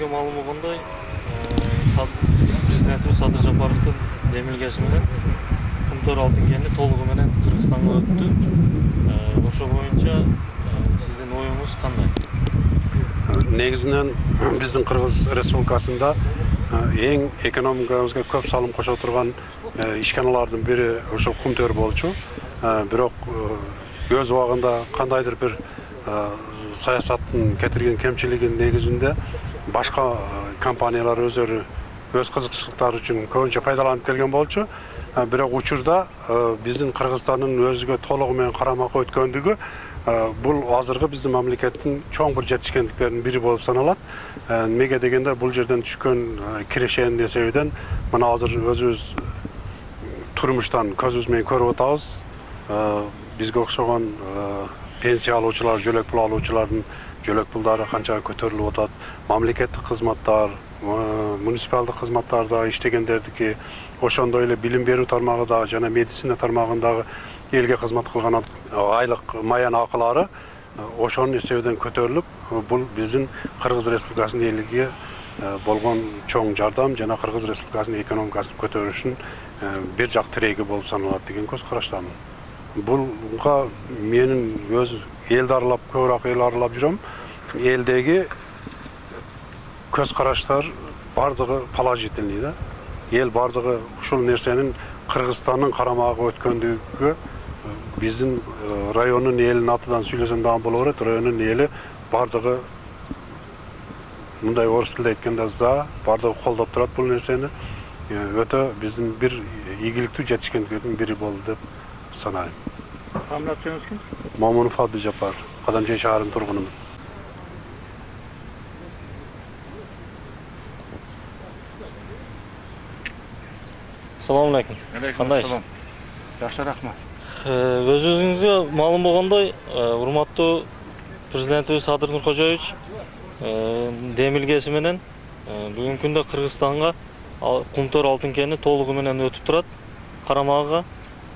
өзүңүзгө маалым болгондой, президентибиз Садыр Жапаровдун демилгеси менен Кумтөр алтын кени толугу менен Кыргызстанга өттү. Ошо боюнча сиздин оюңуз кандай? Негизинен биздин Кыргыз Республикасында эң экономикабызга көп салым кошо турган ишканалардын бири ошол Кумтөр болчу. Бирок өз убагында кандайдыр бир саясаттын кетирген кемчилигинин негизинде башка компаниялар өздөрү өз кызыкчылыктары үчүн көбүнчө пайдаланып келген болчу. Бирок учурда биздин Кыргызстандын өзүгө толугу менен карамакка өткөндүгү бул азыркы биздин мамлекеттин чоң бир жетишкендиктеринин бири болуп саналат. Эмеге дегенде бул жерден түшкөн кирешенин эсебинен мына азыр өзүбүз турмуштан көзүбүз менен көрүп атабыз. Бизге окшогон пенсия алуучулар, жөлөк пул алуучулардын жөлөк пулдары канча көтөрүлүп атат. Мамлекеттик кызматтар, муниципалдык кызматтарда иштегендердики, ошондой эле билим берүү тармагында жана медицина тармагындагы элге кызмат кылган айлык маян акылары ошонун эсебинен көтөрүлүп, бул биздин Кыргыз Республикасынын элиге болгон чоң жардам жана Кыргыз Республикасынын экономикасын көтөрүшүн бир жак тиреги болуп саналат деген көз караштамын. Булга менин өз элди аралап, көбүрөөк эл аралап жүрөм. Элдеги көз караштар бардыгы положительный да. Эл бардыгы ушул нерсенин Кыргызстандын карамагына өткөндүгү биздин райондун элинин атынан сүйлөсөм дагы боло берет. Райондун эли бардыгы мындай орус тилде айтканда за, бардыгы колдоп турат бул нерсени. Өтө биздин бир ийгиликтүү жетишкендиктердин бири болду деп санайм. Кандай атыңыз ким? Момунов Абдыжапар, Кадамжай шаарынын тургунумун. Assalamu alaikum. Кандайсыз? Жакшы, рахмат. Өзүңүзгө маалым болгондой, урматтуу президентибиз Садыр Нуркожоевич демилгеси менен бүгүнкү күндө Кыргызстанга Кумтөр алтын кени толугу менен өтүп турат карамагына.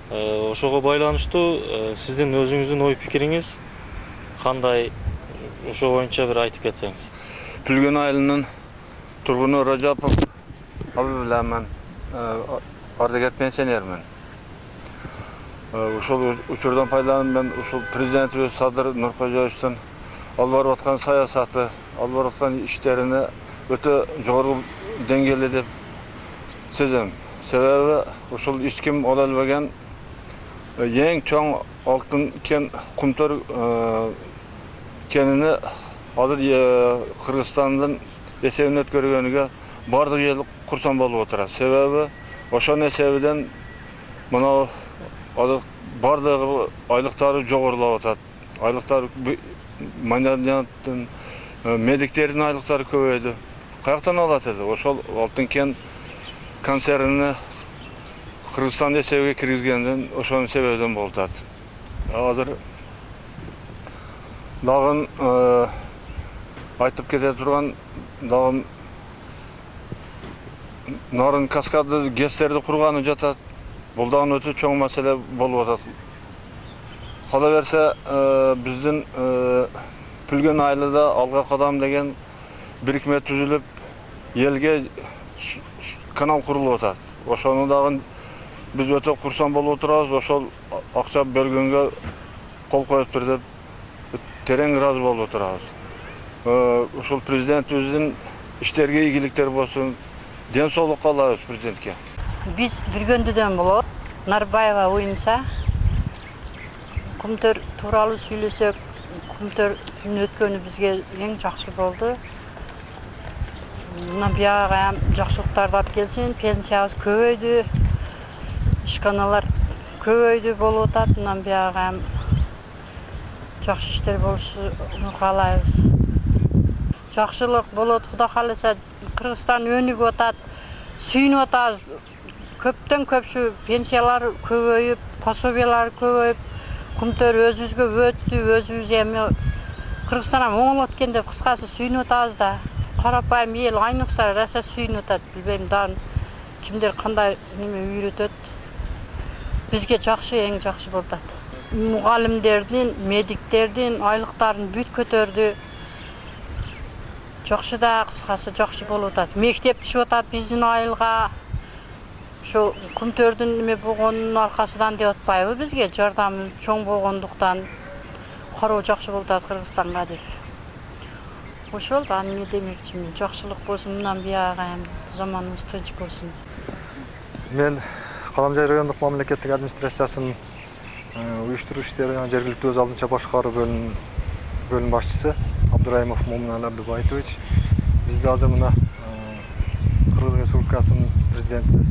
Ошого байланыштуу сиздин өзүңүздүн ой пикириңиз кандай? Ошо боюнча бир айтып кетсеңиз. Пүлгөн айылынын тургуну Ражапов Абдулламан, ардагер пенсионермин. Ушул учурдан пайдаланып мен ушул президентибиз Садыр Нуркожоевичтин алып барып аткан саясаты, алып барып аткан иштерине өтө жогору деңгээлде деп сезем. Себеби ушул эч ким ола албаган эң чоң алтын кен Кумтөр кенини азыр Кыргызстандын эсебине өткөргөнүгө бардык эл курсан болуп отурат. Себеби ошонун эсебинен мына азыр бардыгы айлыктары жогорулап атат. Айлыктар манадаттын, медиктердин айлыктары көбөйдү. Каяктан алат эле? Ошол алтын кен концернини Кыргызстан эсебине киргизгенден ошонун себебинен болуп атат. Азыр дагы айтып кете турган дагы нарын каскады ГЭСтерди курганы жатат. Бул дагы өтө чоң маселе болуп атат. Кала берсе биздин Пүлгөн айылында алга кадам деген бирикме түзүлүп, элге канал курулуп атат. Ошону дагы биз өтө курсан болуп турабыз. Ошол акча бөлгөнгө кол коюптур деп терең ыраазы болуп турабыз. Ушул президентибиздин иштерге ийгиликтер болсун, ден соолук каалайбыз президентке. Биз Бүргөндүдөн болот. Нарбаева уюмса Кумтөр тууралуу сүйлөсөк, Кумтөрдүн өткөнү бизге эң жакшы болду. Мына бияга жакшылыктарды алып келсин, пенсиябыз көбөйдү, ишканалар көбөйдү болуп атат. Мына бияга жакшы иштер болушун каалайбыз. Жакшылык болот, Кудай кааласа, Кыргызстан өнүгүп атат, сүйүнүп атабыз. Көптөн көпчү пенсиялар көбөйүп, пособиялар көбөйүп, Кумтөр өзүбүзгө өттү, өзүбүз эми Кыргызстанга оңолот экен деп кыскасы сүйүнүп атабыз да. Карапайым эл айныкса раса сүйүнүп атат. Билбейм дагы кимдер кандай неме үйрөтөт. Бизге жакшы, эң жакшы болуп атат. Мугалимдердин, медиктердин айлыктарын бүт көтөрдү. Жакшы да, кыскасы жакшы болуп атат. Мектеп түшүп атат биздин айылга. Ошо Кумтөрдүн эме болгонунун аркасынан деп атпайбы бизге жардам чоң болгондуктан кароо жакшы болуп атат Кыргызстанга деп. Ошол да эмне демекчимин, жакшылык болсун, мындан бияга эми заманыбыз тынч болсун. Мен Каламжай райондук мамлекеттик администрациясынын уюштуруу иштери жергиликтүү өз алдынча башкаруу бөлүм башчысы Абдураимов Момун Абдубайтович. Бизде азыр мына Кыргыз Республикасынын президенти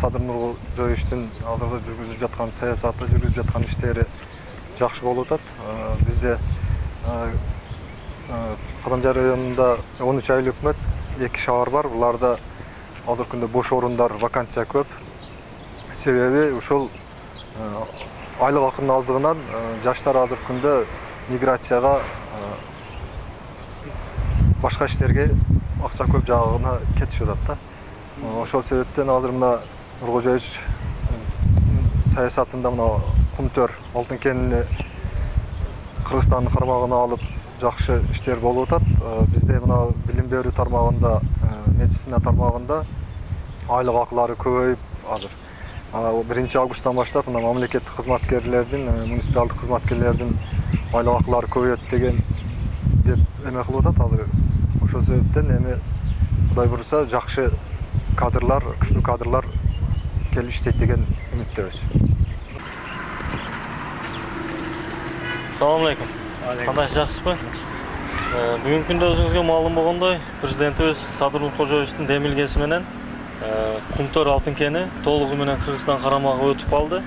Садыр Нуркожоевичтин азыркы жүргүзүп жаткан саясаты, жүргүзүп жаткан иштери жакшы болуп атат. Бизде Каламжай районунда 13 айлык өкмөт, 2 шаар бар. Буларда азыркы күндө бош орундар, вакансия көп. Себеби ушул айлык акынын аздыгынан жаштар азыркы күндө миграцияга, башка иштерге акча көп жагына кетишип атат да. Ошол себептен азыр мына Нуркожоевич саясатында мына Кумтөр алтын кенини Кыргызстандын кармагына алып жакшы иштер болуп атат. Бизде мына билим берүү тармагында, медицина тармагында айлык акылары көбөйүп азыр. 1 августтан баштап мына мамлекеттик кызматкерлердин, муниципалдык кызматкерлердин айлык акылары көбөйөт деген деп эме кылып атат азыр. Ошол себептен эми Кудай буйруса жакшы кадрлар, күчтүү кадрлар келип иштейт деген үмүттөбүз. Assalamu alaikum. Кандай жакшысызбы? Бүгүнкү күндө өзүңүзгө маалым болгондой, президентибиз Садыр Нуркожоевичтин демилгеси менен Кумтөр алтын кени толугу менен Кыргызстан карамагына өтүп калды.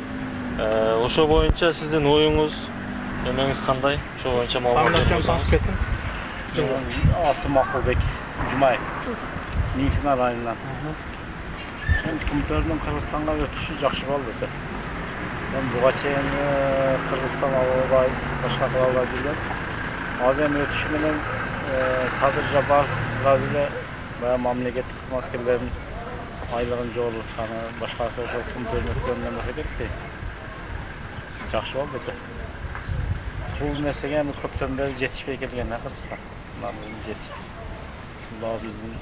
Ошо боюнча сиздин оюңуз, эмеңиз кандай? Ошо боюнча маалымат берсеңиз. Атым Акылбек Жумай, Ниңсина районунан. Кумтөрдүн Кыргызстанга өтүшү жакшы болду. Мен буга чейин Кыргызстан албай, башка кыла албай жүргөм. Азыр эми өтүшү менен Садыр Жабар сразу эле баягы мамлекеттик кызматкерлердин айлыгын жогорултканы, башкасы ошол Кумтөрдүн өткөнүнөн болсо кетти. Жакшы болду. Бул нерсеге эми көптөн бери жетишпей келген Кыргызстан. Мына жетиштик. Бул биздин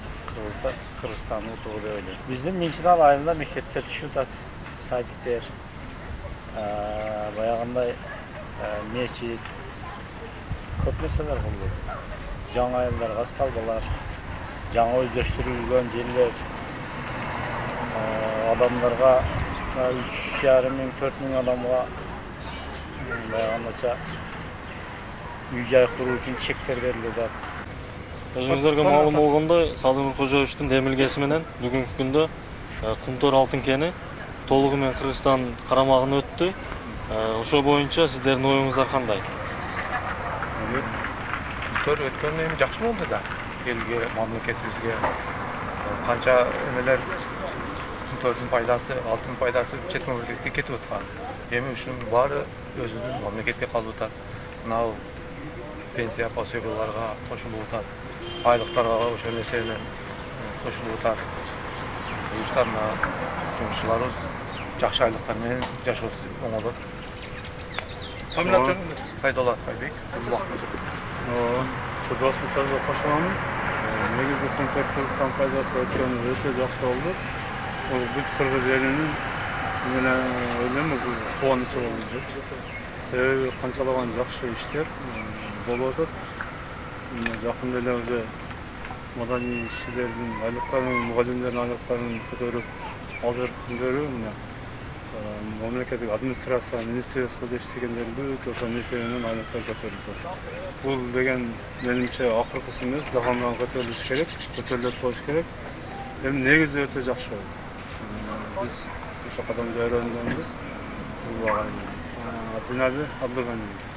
Кыргызстандын утугу деп ойлойм. Биздин Ниңсина районунда мектептер түшүп атат, садиктер, баягындай мечит, көп нерселер болуп атат. Жаңа айылдарга сталбалар, жаңа өздөштүрүлгөн жерлер, адамдарга 3,5 мың, 4 мың адамга баягындача үй-жай куруу үчүн чектер берилип атат. Өзүңүздөргө маалым болгондой, Садыр Нуркожоевичтин демилгеси менен бүгүнкү күндө Кумтөр алтын кени толугу менен Кыргызстан карамагына өттү. Ошол боюнча сиздердин оюңуздар кандай? Кумтөр өткөнү эми жакшы болду да. Элге, мамлекетибизге канча эмелер Кумтөрдүн пайдасы, алтын пайдасы чет мамлекетке кетип аткан. Эми ушунун баары өзүнүн мамлекетке калып атат. Мына пенсия пособияларга кошулуп атат. Айлыктарга ошол нерсени кошулуп атат. Буюштарына жумушчуларыбыз жакшы айлыктар менен жашоосу оңолот. Фамилия Сайдолла Атбайбек. Судвасыл сөзгө кошуламын. Негизи Кумтөр Кыргызстан пайдасы өткөнү өтө жакшы болду. Бул бүт кыргыз элинин менен ойлойм бул кубанычы болду. Себеби канчалаган жакшы иштер болуп атат. Жакында эле уже маданий ишчилердин айлыктарын, мугалимдердин айлыктарын көтөрүп азыр күндөрү мамлекеттик администрация министрликте иштегендер бүт ошол нерсе менен айлыктар көтөрүлүп атат. Бул деген менимче акыркысы эмес, дахандан көтөрүлүш керек, көтөрүлөт болуш керек. Эми негизи өтө жакшы болду. Биз ошо Каламжай районунданбыз. Кызыл Багай, Абдинали Абдыганиев.